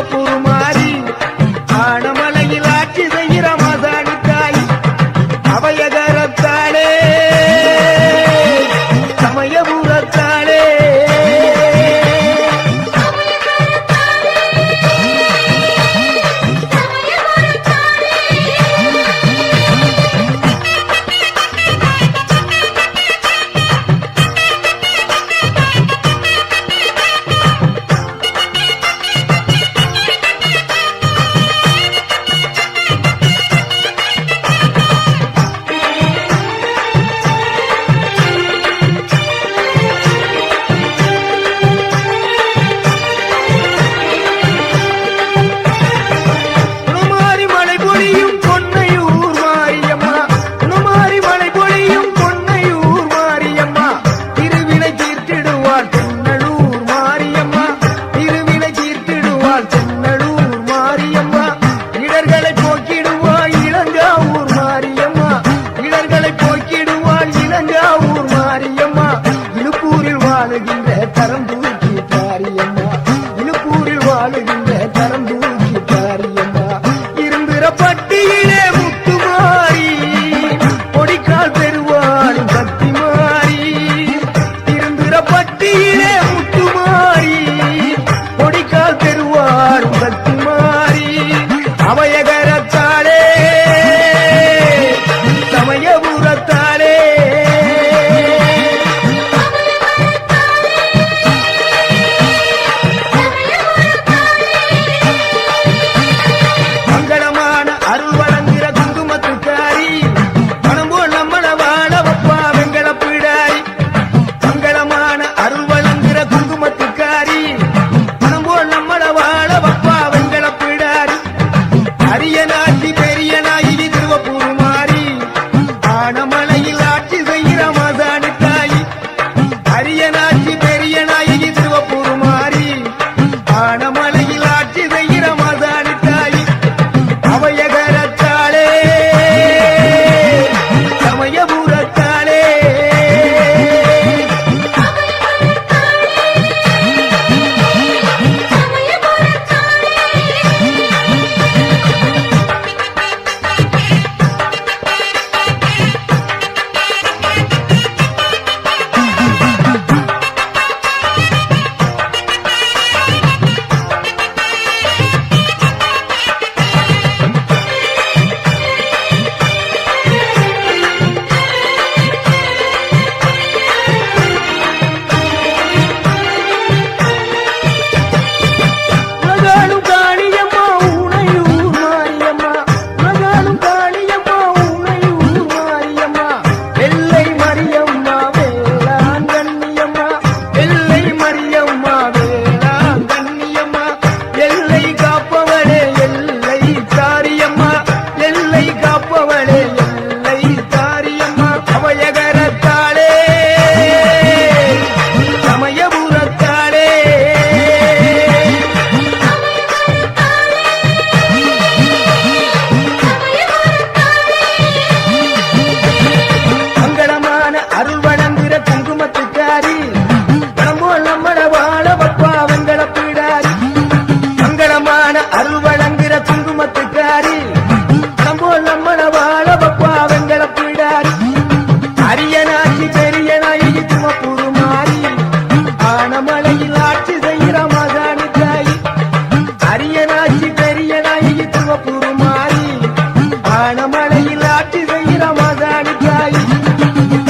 திருவப்பூருமாரி ஆனமலையில் ஆட்சி செய்கிற மாசாணி தாய் அவையகரத்தாளே சமயபுரத்தாளே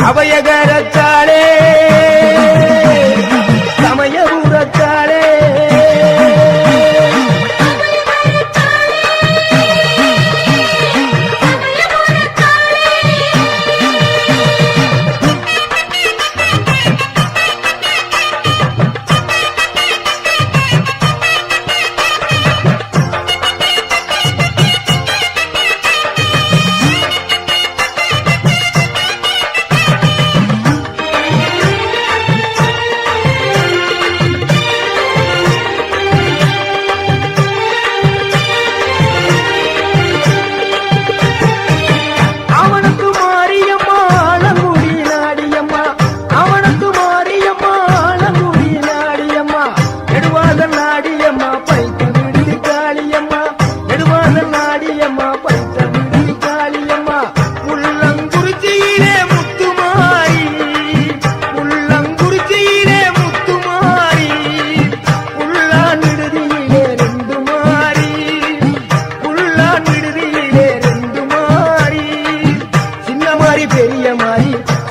அவையகரத்தாளே சமயபுரத்தாளே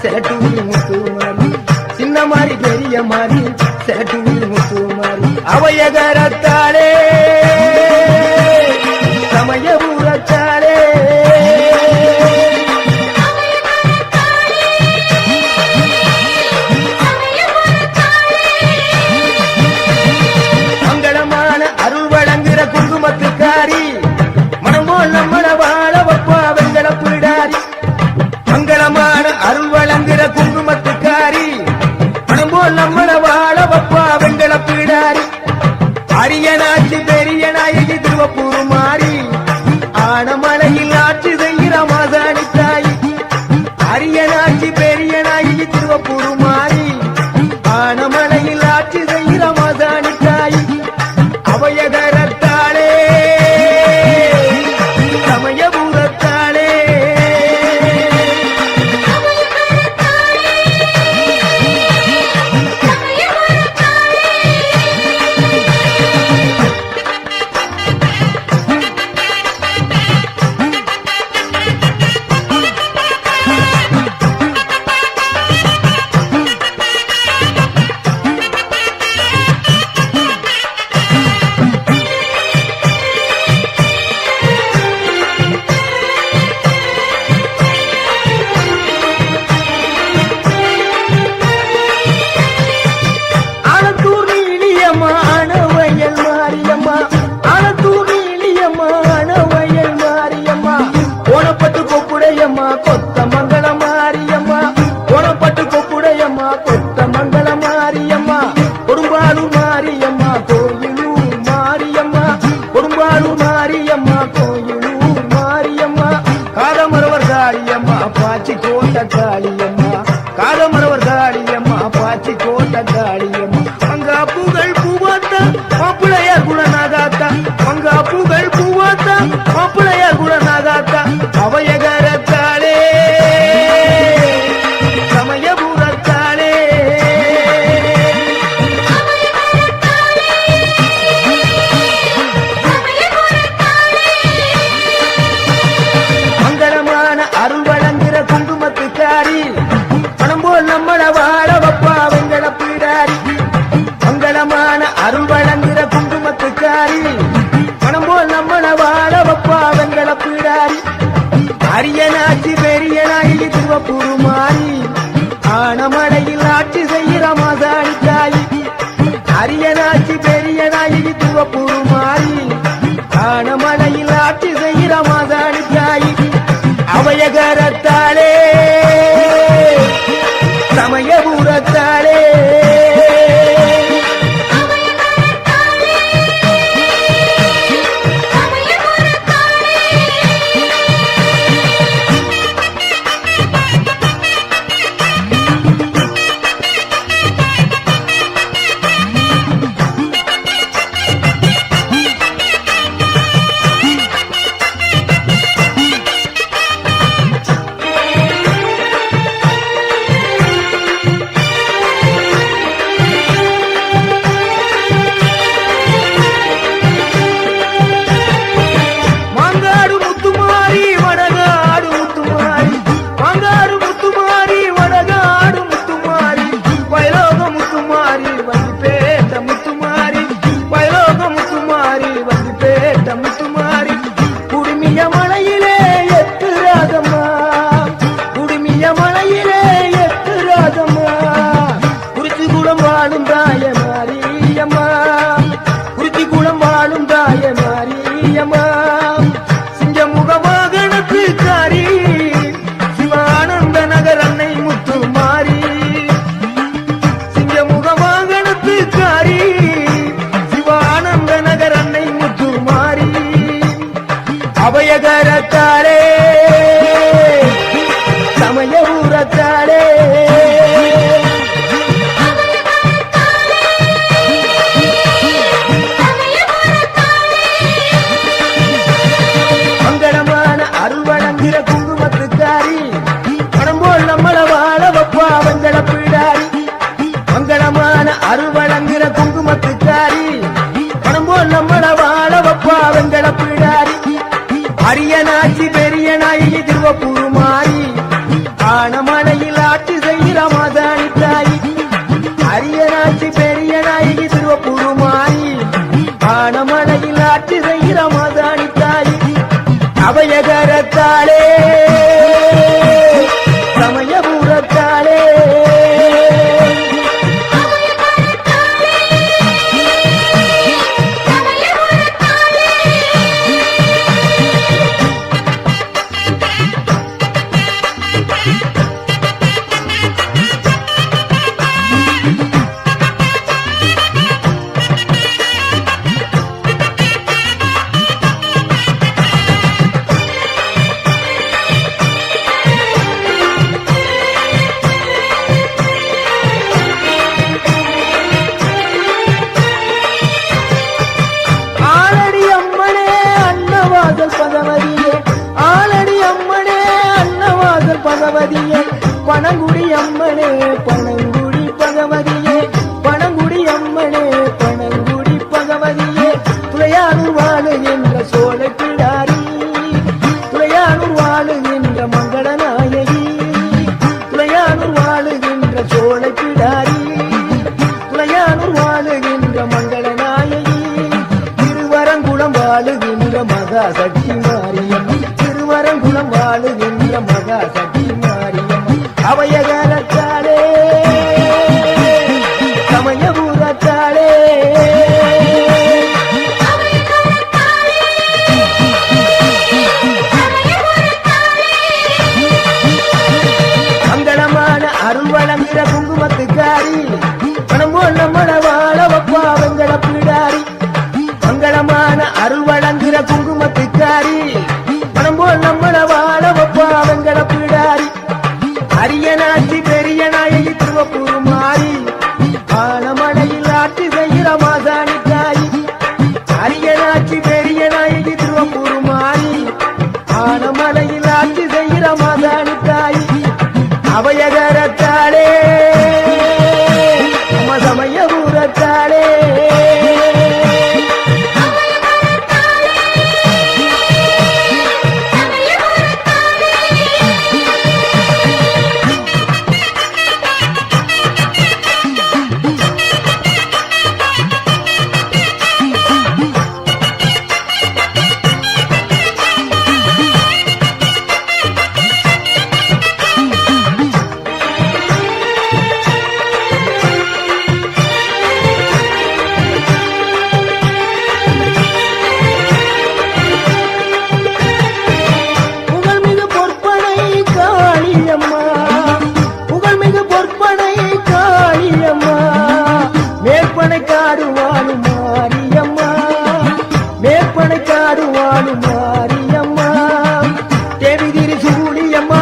சேட்டுவில் முத்து மாறி சின்ன மாறி பெரிய மாறி சேட்டுவில் முத்து மாறி அவையகரத்தாளே சமயபுரத்தாளே மங்களமான அருள் வழங்குற குங்குமத்துக்காரி மனமோல் நம்மள வாழ வப்பா வெங்கல பிடாரி மங்களமான அருள் வழங்குற குங்குமத்துக்காரி மனமோல் நம்மள வாழ வப்பா வெங்கல பிடாரி அரியனாட்சி பெரிய நாயகி திருவப்பூர் மாறி ஆனமலையில் ஆட்சி செய்கிற மாசாணி தாயி அரியனாட்சி பெரிய நாயகி திருவப்பூர் மாறி ஆனமலையில் ஆட்சி செய்கிற மாசாணி தாயி அவையகரத்தாளே சமயபுரத்தாளே கொத்த மங்கள மாரியம்மா கோணப்பட்டு கொப்புடையம்மா கொத்த மங்கள மாரியம்மா கொடும்பாலூர் மாரியம்மா கோயிலூர் மாரியம்மா கொடும்பாலூர் மாரியம்மா கோயிலூர் மாரியம்மா காதமரவர் காளியம்மா பாச்சி கோட்ட காளியம்மா காதமரவர் காளியம்மா பாச்சி கோட்ட காளியம்மா மங்கா பூகள் பூவாத்தா மாப்பிளையார் குணநாதாத்தா மங்கா பூகள் பூவாத்தா மாப்பிளையார் குணநாதாத்தா அவையகரத்தாளே சமயபுரத்தாளே மங்களமான அருள் வழங்குற குங்குமத்துக்காரி பணம் போல் நம்மள வாழ வப்பா வெங்கல பிடாரி மங்களமான அருள் வழங்குற குங்குமத்துக்காரி பணம் போல் நம்மள வாழ வப்பா வெங்கல பிடாரி அரியனாட்சி பெரிய நாயகி திருவப்பூர் மாறி ஆனமலையில் ஆட்சி செய்கிற மாசாணி தாயி அரியனாட்சி பெரிய நாயகி திருவப்பூர் மாறி ஆனமலையில் ஆட்சி செய்கிற மாசாணி தாயி அவையகரத்தாளே சமயபுரத்தாளே சமயபுரத்தாலே பகவதியே பனங்குடி அம்மனே பனங்குடி பகவதியே பனங்குடி அம்மனே பனங்குடி பகவதியே துளையானூர் வாழுகின்ற சோழ பிடாரி துளையானூர் வாழுகின்ற மங்களநாயகி துளையானூர் வாழுகின்ற சோழ பிடாரி துளையானூர் வாழுகின்ற மங்களநாயகி திருவரங்குளம் வாழுகின்ற மகா சக்தி மாரியம்மா திருவரங்குளம் வாழுகின்ற மகா சக்தி அவயகரத்தாலே சமயபுரத்தாலே மங்களமான அருள் வழங்குகிற குங்குமத்துக்காரி பணம் போல் நம்மள வாழ வப்பா வெங்கட பிடாரி மங்களமான அருள் வழங்குகிற குங்குமத்துக்காரி பணம் போல் நம்மள வாழ வப்பா வெங்கட பிடாரி அரியனாட்சி பெரிய நாயகி திருவப்பூர் மாறி ஆனமலையில் ஆட்சி செய்கிற மாசாணி தாயி அரியனாட்சி பெரிய நாயகி திருவப்பூர் மாறி ஆனமலையில் ஆட்சி செய்கிற மாசாணி தாயி அவயகரத்தாலே சமயபுரத்தாலே மாரியம்மா தேவிகிரி சூழியம்மா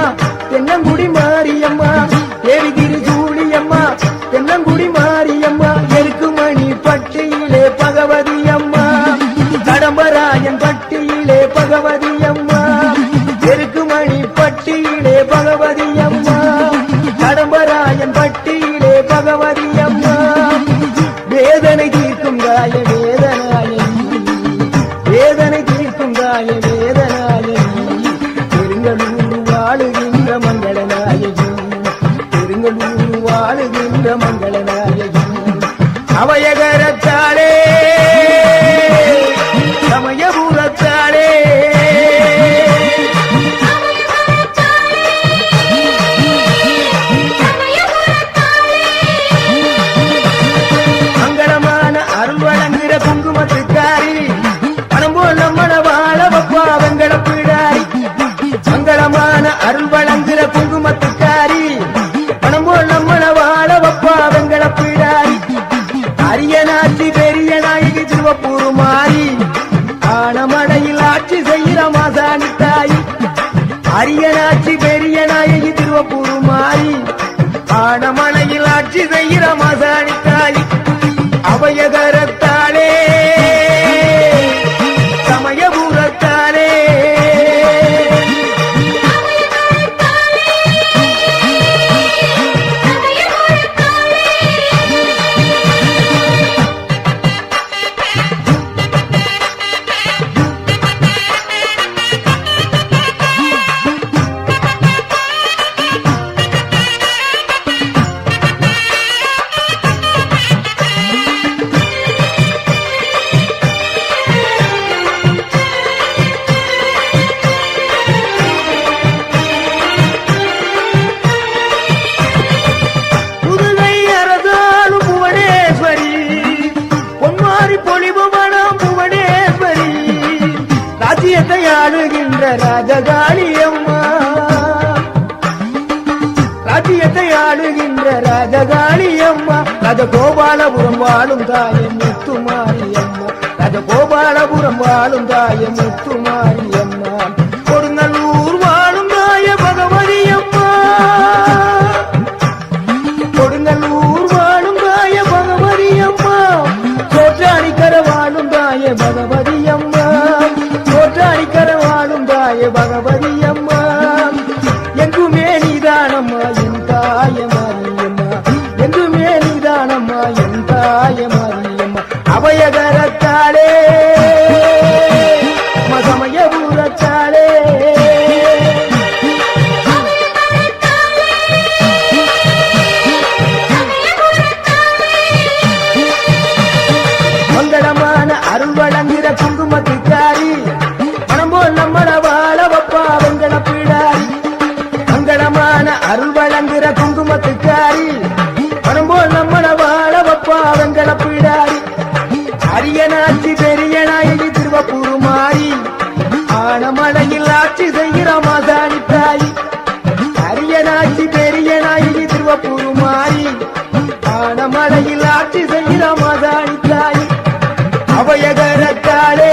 தென்னங்குடி மாரியம்மா தேவிகிரி சூழியம்மா தென்னங்குடி மாரியம்மா எருக்குமணி பட்டியிலே பகவதி அம்மா கடம்பராயன் பட்டியிலே பகவதி அம்மா எருக்குமணி பட்டியிலே பகவதி அம்மா கடம்பராயன் பட்டியிலே பகவதி அம்மா வேதனை தீர்க்கும் காய வேதனாயகி வேதனை தீர்க்கும் காய வேதனாயகி பெருங்களூர் வாழுகின்ற மங்களநாயகி பெருங்களூர் வாழுகின்ற மங்களநாயகி அவயகரத்தாலே சமயபுரத்தாலே மங்களமான அருள் வழங்குகிற குங்குமத்துக்காரி பணம் போல் நம்மள வாழ வப்பா வெங்கட பிடாரி மங்களமான அருள் வழங்குகிற குங்குமத்துக்காரி பணம் போல் நம்மள வாழ வப்பா வெங்கட பிடாரி அரியனாட்சி பெரிய நாயகி திருவப்பூர் மாறி ஆனமடையில் ஆட்சி செய்கிற மாசாணி தாயி அரியனாட்சி பெரிய நாயகி திருவப்பூர் மாறி ஆனமலையில் ஆட்சி செய்கிற மாசாணி தாயி அவயகரத்தாலே சமயபுரத்தாலே ஆளுகின்ற ராஜகாளி அம்மா, ராஜ்யத்தை ஆளுகின்ற ராஜகாளி அம்மா, ராஜகோபாலபுரம் வாழும் தாயே முத்துமாரி அம்மா, ராஜகோபாலபுரம் வாழும் தாயே முத்துமாரி அம்மா, கொடுங்கல்லூர் வாழும் தாயே பகவதி அம்மா, கொடுங்கல்லூர் வாழும் தாயே பகவதி அம்மா, சோற்றாணிக்கர வாழும் தாயே பகவதி அம்மா, சோற்றாணிக்கர வாழும் தாயே பகவதி அம்மா, எங்குமே நீதானம்மா என் தாய மாரியம்மா, எங்குமே நீதானம்மா என் தாய மாரியம்மா, அபயகரத்தாளே மசமயபுரத்தாளே, மங்களமான அருள் வழங்குகிற குங்குமத்துக்காரி, மனம் போல் நம்மள வாழ வப்பா வெங்கட பிடாரி, மங்களமான அருள் வழங்குகிற குங்குமத்துக்காரி, மனம் போல் நம்மள வாழ வப்பா வெங்கட பிடாரி, அரியனாட்சி பெரிய நாயகி திருவப்பூர் மாறி, ஆனமலையில் ஆட்சி செய்கிற மாசாணி தாயி, அரியனாட்சி பெரிய நாயகி திருவப்பூர் மாறி, ஆனமலையில் ஆட்சி செய்கிற மாசாணி தாயி, அபயகரத்தாளே